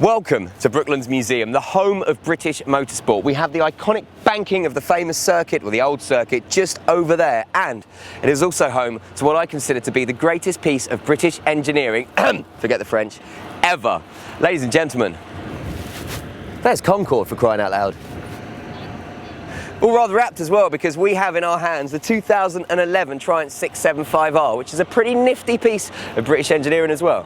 Welcome to Brooklands Museum, the home of British motorsport. We have the iconic banking of the famous circuit, or the old circuit, just over there, and it is also home to what I consider to be the greatest piece of British engineering, forget the French, ever. Ladies and gentlemen, there's Concorde, for crying out loud. All rather apt as well, because we have in our hands the 2011 Triumph 675R, which is a pretty nifty piece of British engineering as well.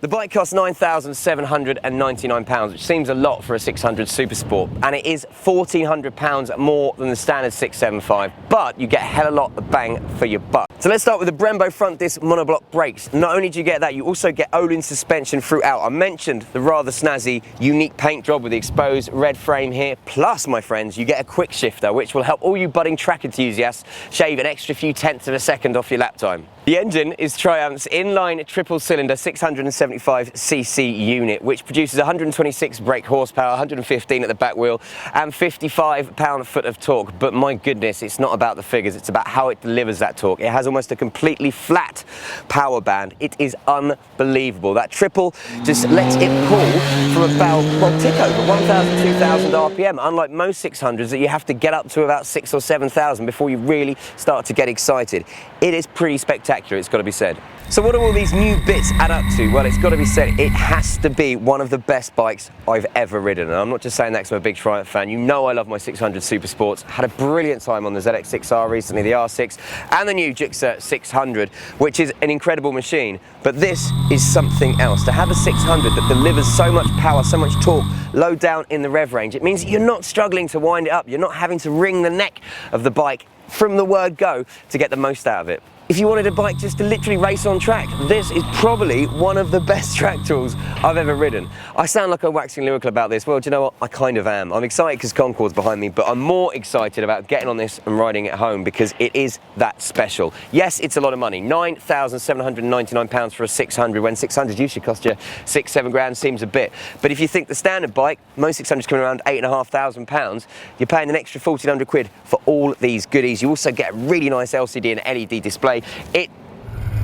The bike costs £9,799, which seems a lot for a 600 Super Sport, and it is £1,400 more than the standard 675, but you get a hell of a lot of bang for your buck. So let's start with the Brembo front disc monoblock brakes. Not only do you get that, you also get Öhlins suspension throughout. I mentioned the rather snazzy, unique paint job with the exposed red frame here. Plus, my friends, you get a quick shifter, which will help all you budding track enthusiasts shave an extra few tenths of a second off your lap time. The engine is Triumph's inline triple-cylinder 675cc unit, which produces 126 brake horsepower, 115 at the back wheel, and 55 pound-foot of torque. But my goodness, it's not about the figures, it's about how it delivers that torque. It has almost a completely flat power band. It is unbelievable. That triple just lets it pull from about, well, tick over 1,000, 2,000 RPM, unlike most 600s that you have to get up to about 6,000 or 7,000 before you really start to get excited. It is pretty spectacular, it's got to be said. So what do all these new bits add up to? Well, it's got to be said, it has to be one of the best bikes I've ever ridden. And I'm not just saying that because I'm a big Triumph fan. You know I love my 600 Super Sports. Had a brilliant time on the ZX6R recently, the R6, and the new Gixxer 600, which is an incredible machine. But this is something else. To have a 600 that delivers so much power, so much torque, low down in the rev range, it means that you're not struggling to wind it up. You're not having to wring the neck of the bike from the word go to get the most out of it. If you wanted a bike just to literally race on track, this is probably one of the best track tools I've ever ridden. I sound like I'm waxing lyrical about this. Well, do you know what? I kind of am. I'm excited because Concorde's behind me, but I'm more excited about getting on this and riding it home because it is that special. Yes, it's a lot of money. £9,799 for a 600, when 600 usually cost you £6-7 grand, seems a bit. But if you think the standard bike, most 600s coming around £8,500, you're paying an extra 1,400 quid for all these goodies. You also get a really nice LCD and LED display. It,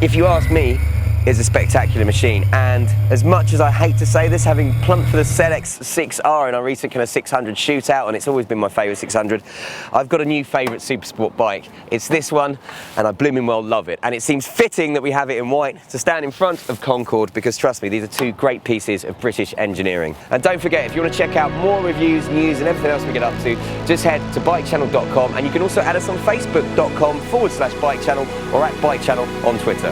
if you ask me, is a spectacular machine, and as much as I hate to say this, having plumped for the ZX6R in our recent kind of 600 shootout, and it's always been my favourite 600, I've got a new favourite super sport bike. It's this one, and I blooming well love it, and it seems fitting that we have it in white to stand in front of Concorde, because trust me, these are two great pieces of British engineering. And don't forget, if you want to check out more reviews, news and everything else we get up to, just head to bikechannel.com, and you can also add us on facebook.com/bikechannel or at bikechannel on Twitter.